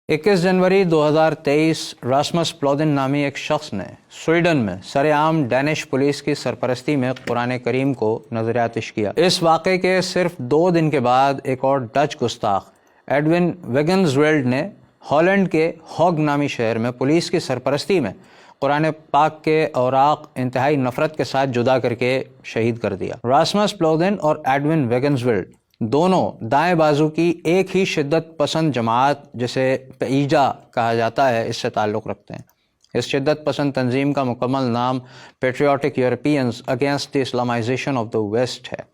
21 जनवरी 2023 Rasmus प्लोदिन नामी एक शख्स ने स्वीडन में सरेआम डैनिश पुलिस की सरपरस्ती में कुरान करीम को नजर आतिश किया। इस वाक़े के सिर्फ 2 दिन के बाद एक और डच गुस्ताख एडविन वेगन्सवेल्ड ने हॉलैंड के हॉग नामी शहर में पुलिस की सरपरस्ती में कुरान पाक के औराक इंतहाई नफरत के साथ जुदा करके शहीद कर दिया। रासमस प्लोदिन और एडविन वेगन्सवेल्ड दोनों दाएं बाजू की एक ही शिद्दत पसंद जमात जिसे पेईजा कहा जाता है इससे ताल्लुक़ रखते हैं। इस शिद्दत पसंद तंजीम का मुकम्मल नाम patriotic Europeans against the Islamisation of the West है।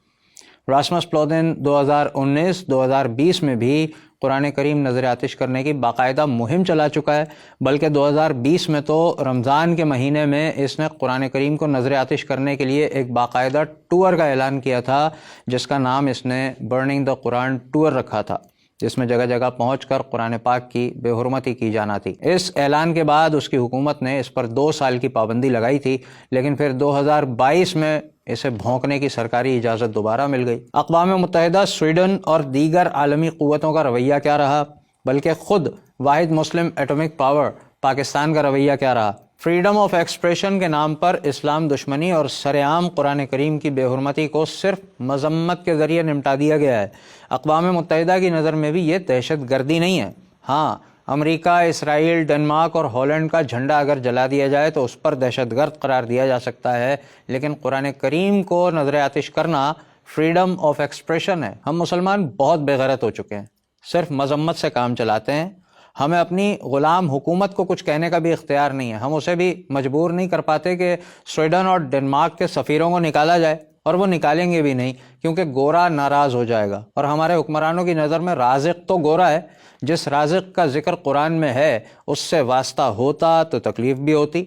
रासमस प्लोदिन 2019-2020 में भी कुरान करीम नज़र आतिश करने की बाकायदा मुहिम चला चुका है, बल्कि 2020 में तो रमज़ान के महीने में इसने कुरान करीम को नज़र आतिश करने के लिए एक बाकायदा टूर का ऐलान किया था, जिसका नाम इसने बर्निंग द कुरान टूर रखा था, जिसमें जगह जगह पहुंचकर कुरान पाक की बेहुरमती की जाना थी। इस ऐलान के बाद उसकी हुकूमत ने इस पर 2 साल की पाबंदी लगाई थी, लेकिन फिर 2022 में इसे भौंकने की सरकारी इजाज़त दोबारा मिल गई। अक़वाम मुत्तहिदा, स्वीडन और दीगर आलमी क़ुव्वतों का रवैया क्या रहा, बल्कि ख़ुद वाहिद मुस्लिम एटॉमिक पावर पाकिस्तान का रवैया क्या रहा। फ्रीडम ऑफ एक्सप्रेशन के नाम पर इस्लाम दुश्मनी और सरेआम कुरान करीम की बेहुरमती को सिर्फ मजम्मत के ज़रिए निपटा दिया गया है। अक़वाम मुत्तहिदा की नज़र में भी ये दहशत गर्दी नहीं है। हाँ, अमेरिका, इसराइल, डेनमार्क और हॉलैंड का झंडा अगर जला दिया जाए तो उस पर दहशतगर्द करार दिया जा सकता है, लेकिन कुरान करीम को नजर आतिश करना फ्रीडम ऑफ एक्सप्रेशन है। हम मुसलमान बहुत बेगैरत हो चुके हैं, सिर्फ मजम्मत से काम चलाते हैं। हमें अपनी ग़ुलाम हुकूमत को कुछ कहने का भी इख्तियार नहीं है। हम उसे भी मजबूर नहीं कर पाते कि स्वीडन और डेनमार्क के सफ़ीरों को निकाला जाए, और वो निकालेंगे भी नहीं, क्योंकि गोरा नाराज़ हो जाएगा। और हमारे हुक्मरानों की नज़र में राज़िक़ तो गोरा है। जिस राज़िक़ का जिक्र कुरान में है उससे वास्ता होता तो तकलीफ़ भी होती।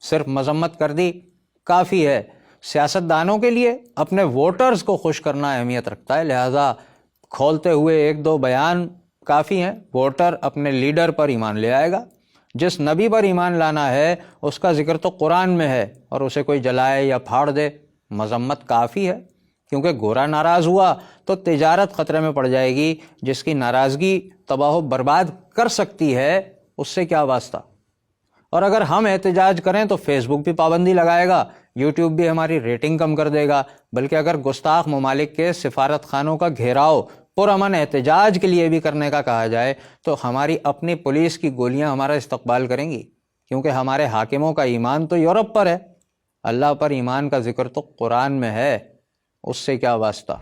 सिर्फ मजम्मत कर दी काफ़ी है। सियासतदानों के लिए अपने वोटर्स को खुश करना अहमियत रखता है, लिहाजा खोलते हुए 1-2 बयान काफ़ी हैं। वोटर अपने लीडर पर ईमान ले आएगा। जिस नबी पर ईमान लाना है उसका जिक्र तो कुरान में है, और उसे कोई जलाए या फाड़ दे, मजम्मत काफ़ी है। क्योंकि गोरा नाराज़ हुआ तो तिजारत ख़तरे में पड़ जाएगी। जिसकी नाराज़गी तबाह बर्बाद कर सकती है उससे क्या वास्ता। और अगर हम एहतजाज करें तो फेसबुक भी पाबंदी लगाएगा, यूट्यूब भी हमारी रेटिंग कम कर देगा। बल्कि अगर गुस्ताख ममालिक के सिफारत खानों का घेराव पुरअमन एहतजाज के लिए भी करने का कहा जाए तो हमारी अपनी पुलिस की गोलियां हमारा इस्तकबाल करेंगी, क्योंकि हमारे हाकिमों का ईमान तो यूरोप पर है। अल्लाह पर ईमान का जिक्र तो कुरान में है, उससे क्या वास्ता।